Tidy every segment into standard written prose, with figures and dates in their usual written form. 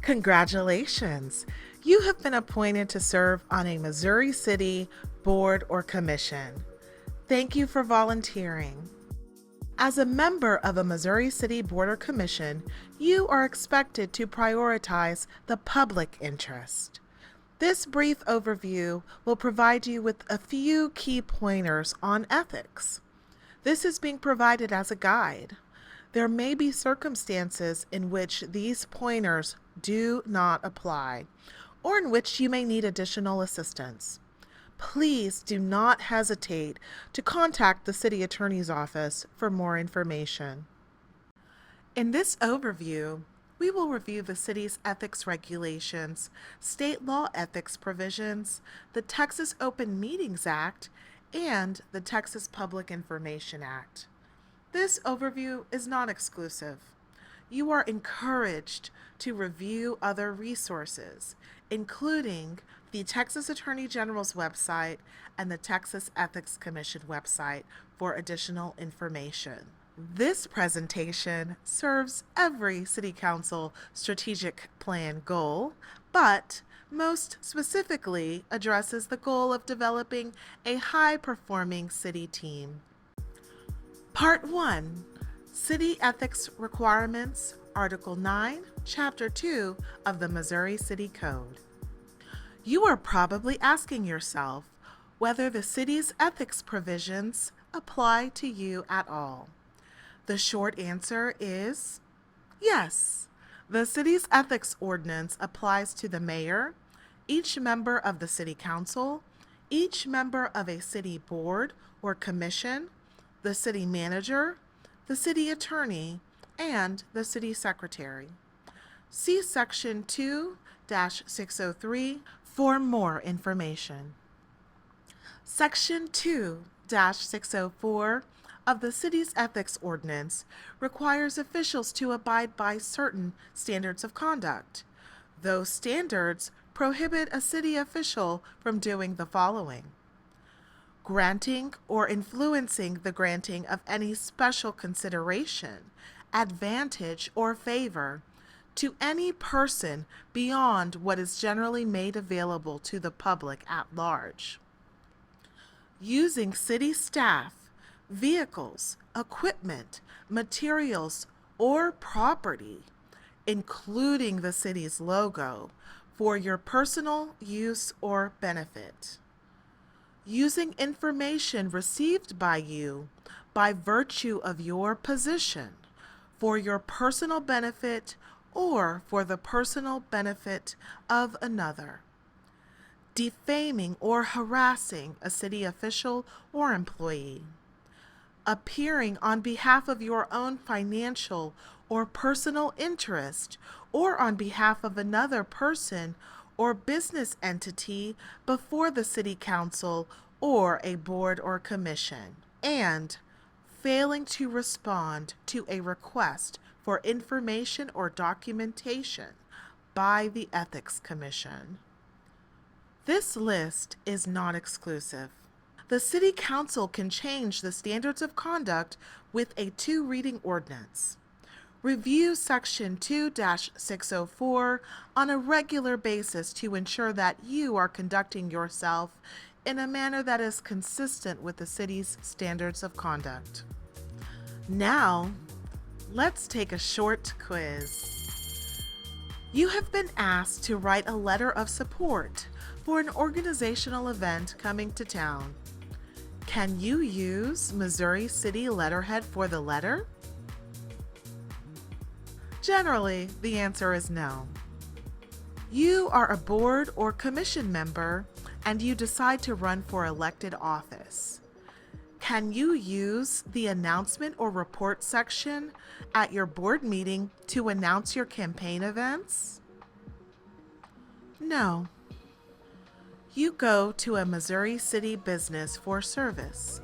Congratulations! You have been appointed to serve on a Missouri City board or commission. Thank you for volunteering. As a member of a Missouri City Board or Commission, you are expected to prioritize the public interest. This brief overview will provide you with a few key pointers on ethics. This is being provided as a guide. There may be circumstances in which these pointers do not apply, or in which you may need additional assistance. Please do not hesitate to contact the City Attorney's Office for more information. In this overview, we will review the city's ethics regulations, state law ethics provisions, the Texas Open Meetings Act, and the Texas Public Information Act. This overview is not exclusive. You are encouraged to review other resources, including the Texas Attorney General's website and the Texas Ethics Commission website for additional information. This presentation serves every City Council strategic plan goal, but most specifically addresses the goal of developing a high-performing city team. Part 1. City Ethics Requirements, Article 9, Chapter 2 of the Missouri City Code. You are probably asking yourself whether the city's ethics provisions apply to you at all. The short answer is yes. The city's ethics ordinance applies to the mayor, each member of the city council, each member of a city board or commission, the city manager, the city attorney, and the city secretary. See Section 2-603 for more information. Section 2-604 of the city's ethics ordinance requires officials to abide by certain standards of conduct. Those standards prohibit a city official from doing the following: granting or influencing the granting of any special consideration, advantage, or favor to any person beyond what is generally made available to the public at large. Using city staff, vehicles, equipment, materials, or property, including the city's logo, for your personal use or benefit. Using information received by you by virtue of your position for your personal benefit or for the personal benefit of another. Defaming or harassing a city official or employee. Appearing on behalf of your own financial or personal interest or on behalf of another person or business entity before the city council or a board or commission, and failing to respond to a request for information or documentation by the Ethics Commission. This list is not exclusive. The City Council can change the standards of conduct with a 2-reading ordinance. Review Section 2-604 on a regular basis to ensure that you are conducting yourself in a manner that is consistent with the city's standards of conduct. Now, let's take a short quiz. You have been asked to write a letter of support for an organizational event coming to town. Can you use Missouri City letterhead for the letter? Generally, the answer is no. You are a board or commission member and you decide to run for elected office. Can you use the announcement or report section at your board meeting to announce your campaign events? No. You go to a Missouri City business for service.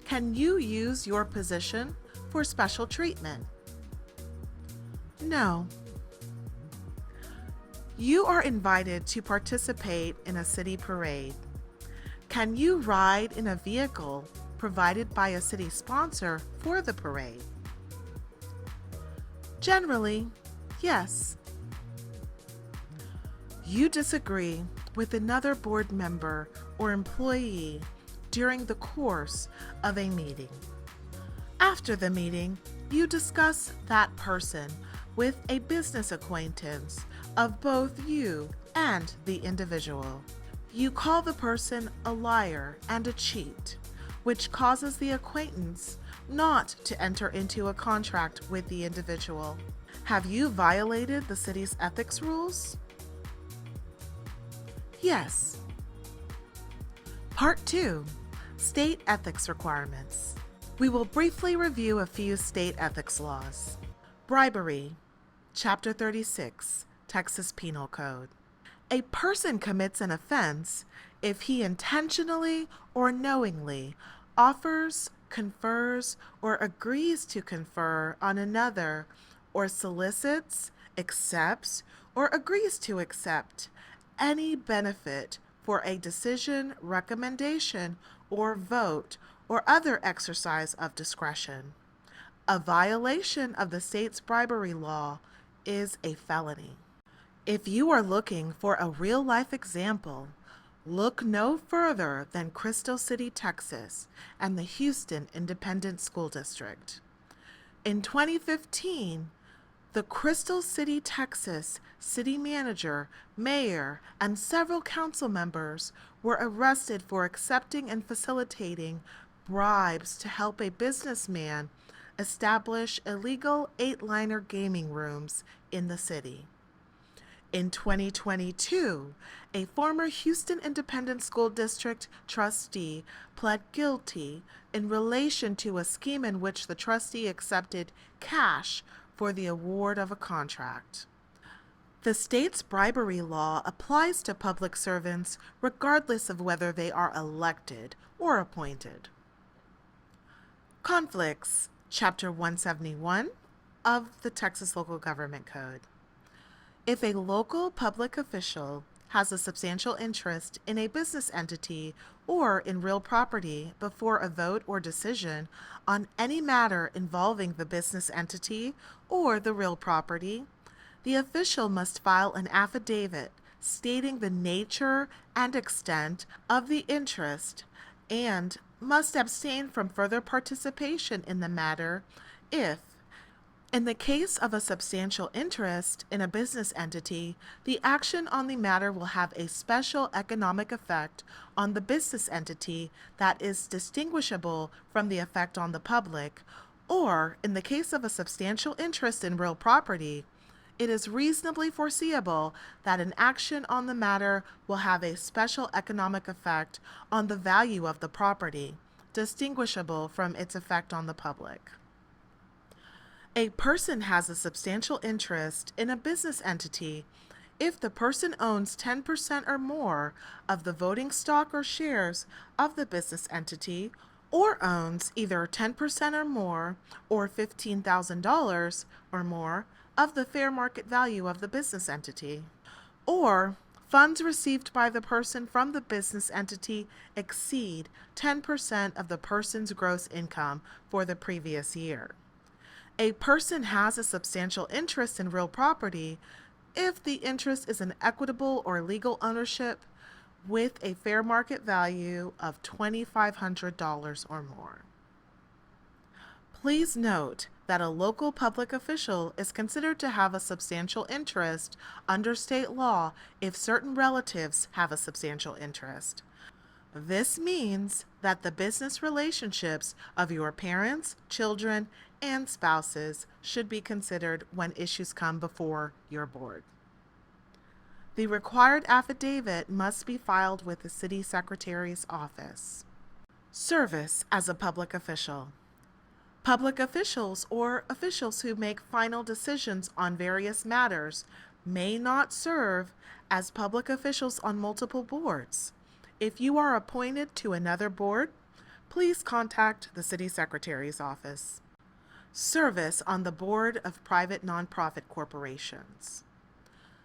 Can you use your position for special treatment? No. You are invited to participate in a city parade. Can you ride in a vehicle provided by a city sponsor for the parade? Generally, yes. You disagree with another board member or employee during the course of a meeting. After the meeting, you discuss that person with a business acquaintance of both you and the individual. You call the person a liar and a cheat, which causes the acquaintance not to enter into a contract with the individual. Have you violated the city's ethics rules? Yes. Part 2. State ethics requirements. We will briefly review a few state ethics laws. Bribery. Chapter 36, Texas Penal Code. A person commits an offense if he intentionally or knowingly offers, confers, or agrees to confer on another, or solicits, accepts, or agrees to accept any benefit for a decision, recommendation, or vote, or other exercise of discretion. A violation of the state's bribery law is a felony. If you are looking for a real-life example, look no further than Crystal City, Texas, and the Houston Independent School District. In 2015, the Crystal City, Texas city manager, mayor, and several council members were arrested for accepting and facilitating bribes to help a businessman establish illegal 8-liner gaming rooms in the city. In 2022, a former Houston Independent School District trustee pled guilty in relation to a scheme in which the trustee accepted cash for the award of a contract. The state's bribery law applies to public servants regardless of whether they are elected or appointed. Conflicts, Chapter 171 of the Texas Local Government Code. If a local public official has a substantial interest in a business entity or in real property before a vote or decision on any matter involving the business entity or the real property, the official must file an affidavit stating the nature and extent of the interest and must abstain from further participation in the matter if, in the case of a substantial interest in a business entity, the action on the matter will have a special economic effect on the business entity that is distinguishable from the effect on the public, or, in the case of a substantial interest in real property, it is reasonably foreseeable that an action on the matter will have a special economic effect on the value of the property, distinguishable from its effect on the public. A person has a substantial interest in a business entity if the person owns 10% or more of the voting stock or shares of the business entity, or owns either 10% or more or $15,000 or more of the fair market value of the business entity, or funds received by the person from the business entity exceed 10% of the person's gross income for the previous year. A person has a substantial interest in real property if the interest is an equitable or legal ownership with a fair market value of $2,500 or more. Please note that a local public official is considered to have a substantial interest under state law if certain relatives have a substantial interest. This means that the business relationships of your parents, children, and spouses should be considered when issues come before your board. The required affidavit must be filed with the city secretary's office. Service as a public official. Public officials or officials who make final decisions on various matters may not serve as public officials on multiple boards. If you are appointed to another board, please contact the city secretary's office. Service on the board of private nonprofit corporations.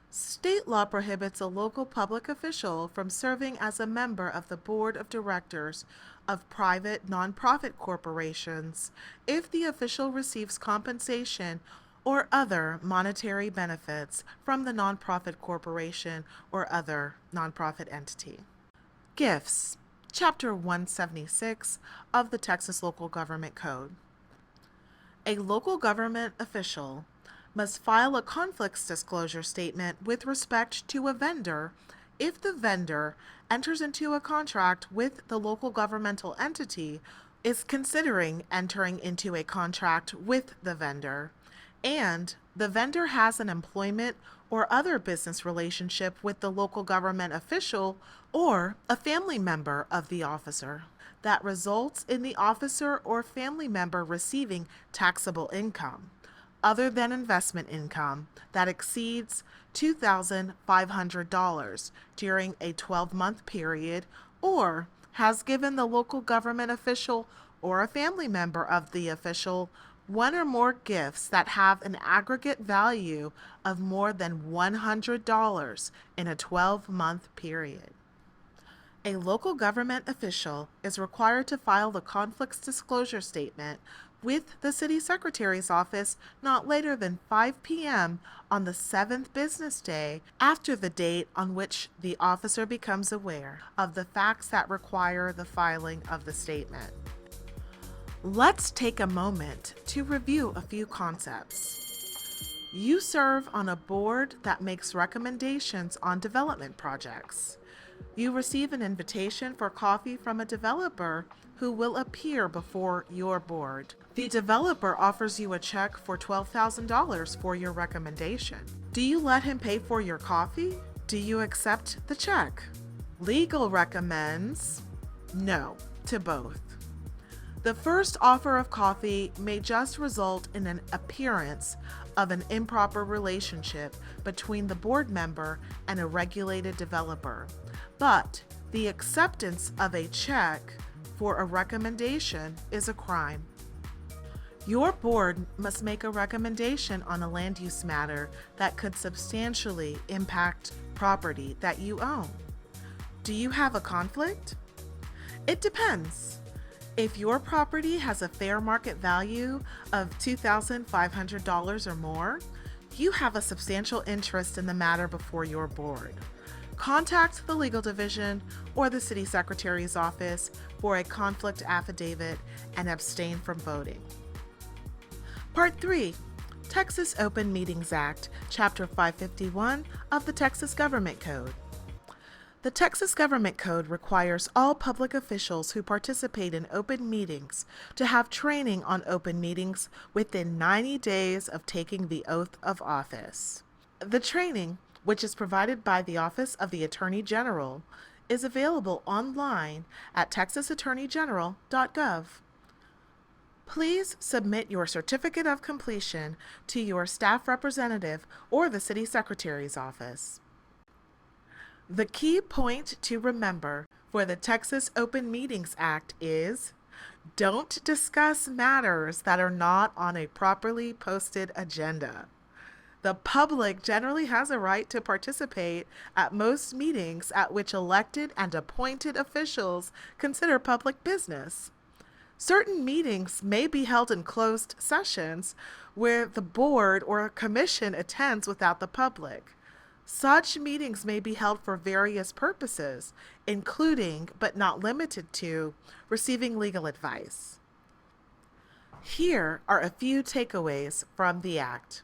State law prohibits a local public official from serving as a member of the board of directors of private nonprofit corporations if the official receives compensation or other monetary benefits from the nonprofit corporation or other nonprofit entity. Gifts. Chapter 176 of the Texas Local Government Code. A local government official must file a conflicts disclosure statement with respect to a vendor if the vendor enters into a contract with the local governmental entity, is considering entering into a contract with the vendor, and the vendor has an employment or other business relationship with the local government official or a family member of the officer that results in the officer or family member receiving taxable income other than investment income that exceeds $2,500 during a 12-month period, or has given the local government official or a family member of the official one or more gifts that have an aggregate value of more than $100 in a 12-month period. A local government official is required to file the conflicts disclosure statement with the city secretary's office not later than 5 p.m. on the 7th business day after the date on which the officer becomes aware of the facts that require the filing of the statement. Let's take a moment to review a few concepts. You serve on a board that makes recommendations on development projects. You receive an invitation for coffee from a developer who will appear before your board. The developer offers you a check for $12,000 for your recommendation. Do you let him pay for your coffee? Do you accept the check? Legal recommends no to both. The first offer of coffee may just result in an appearance of an improper relationship between the board member and a regulated developer, but the acceptance of a check for a recommendation is a crime. Your board must make a recommendation on a land use matter that could substantially impact property that you own. Do you have a conflict? It depends. If your property has a fair market value of $2,500 or more, you have a substantial interest in the matter before your board. Contact the legal division or the city secretary's office for a conflict affidavit and abstain from voting. Part 3. Texas Open Meetings Act, Chapter 551 of the Texas Government Code. The Texas Government Code requires all public officials who participate in open meetings to have training on open meetings within 90 days of taking the oath of office. The training, which is provided by the Office of the Attorney General, is available online at texasattorneygeneral.gov. Please submit your certificate of completion to your staff representative or the city secretary's office. The key point to remember for the Texas Open Meetings Act is: don't discuss matters that are not on a properly posted agenda. The public generally has a right to participate at most meetings at which elected and appointed officials consider public business. Certain meetings may be held in closed sessions where the board or a commission attends without the public. Such meetings may be held for various purposes, including, but not limited to, receiving legal advice. Here are a few takeaways from the Act.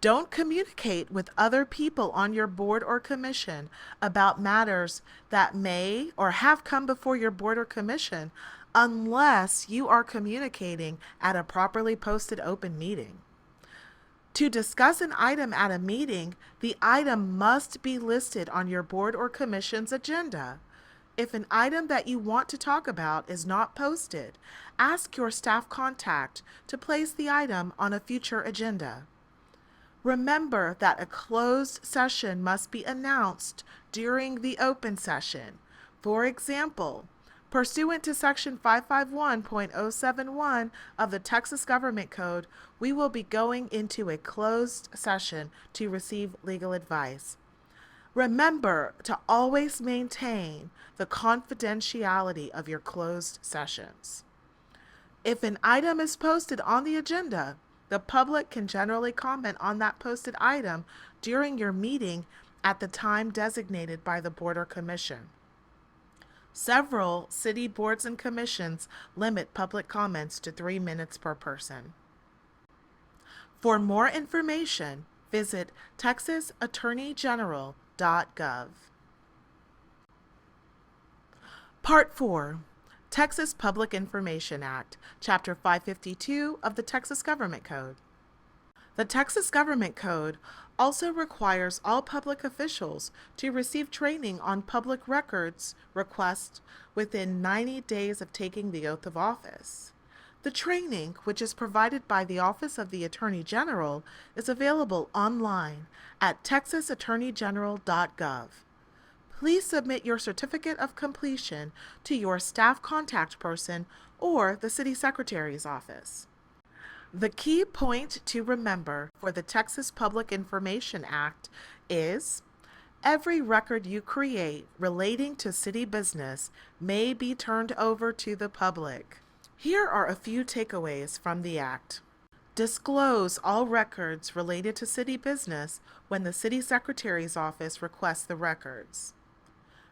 Don't communicate with other people on your board or commission about matters that may or have come before your board or commission unless you are communicating at a properly posted open meeting. To discuss an item at a meeting, the item must be listed on your board or commission's agenda. If an item that you want to talk about is not posted, ask your staff contact to place the item on a future agenda. Remember that a closed session must be announced during the open session. For example, pursuant to Section 551.071 of the Texas Government Code, we will be going into a closed session to receive legal advice. Remember to always maintain the confidentiality of your closed sessions. If an item is posted on the agenda, The public can generally comment on that posted item during your meeting at the time designated by the board or commission. Several city boards and commissions limit public comments to 3 minutes per person. For more information, visit texasattorneygeneral.gov. Part 4. Texas Public Information Act, Chapter 552 of the Texas Government Code. The Texas Government Code also requires all public officials to receive training on public records requests within 90 days of taking the oath of office. The training, which is provided by the Office of the Attorney General, is available online at texasattorneygeneral.gov. Please submit your certificate of completion to your staff contact person or the City Secretary's office. The key point to remember for the Texas Public Information Act is every record you create relating to city business may be turned over to the public. Here are a few takeaways from the Act. Disclose all records related to city business when the City Secretary's office requests the records.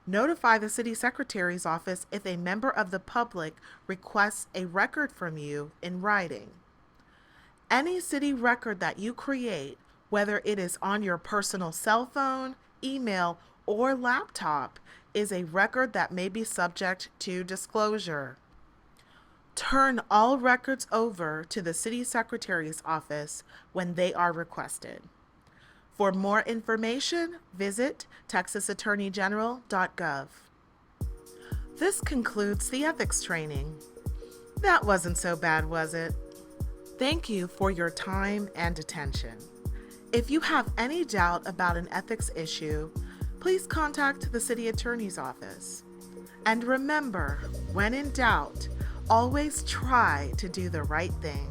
Notify the City Secretary's office if a member of the public requests a record from you in writing. Any city record that you create, whether it is on your personal cell phone, email, or laptop, is a record that may be subject to disclosure. Turn all records over to the City Secretary's office when they are requested. For more information, visit texasattorneygeneral.gov. This concludes the ethics training. That wasn't so bad, was it? Thank you for your time and attention. If you have any doubt about an ethics issue, please contact the City Attorney's office. And remember, when in doubt, always try to do the right thing.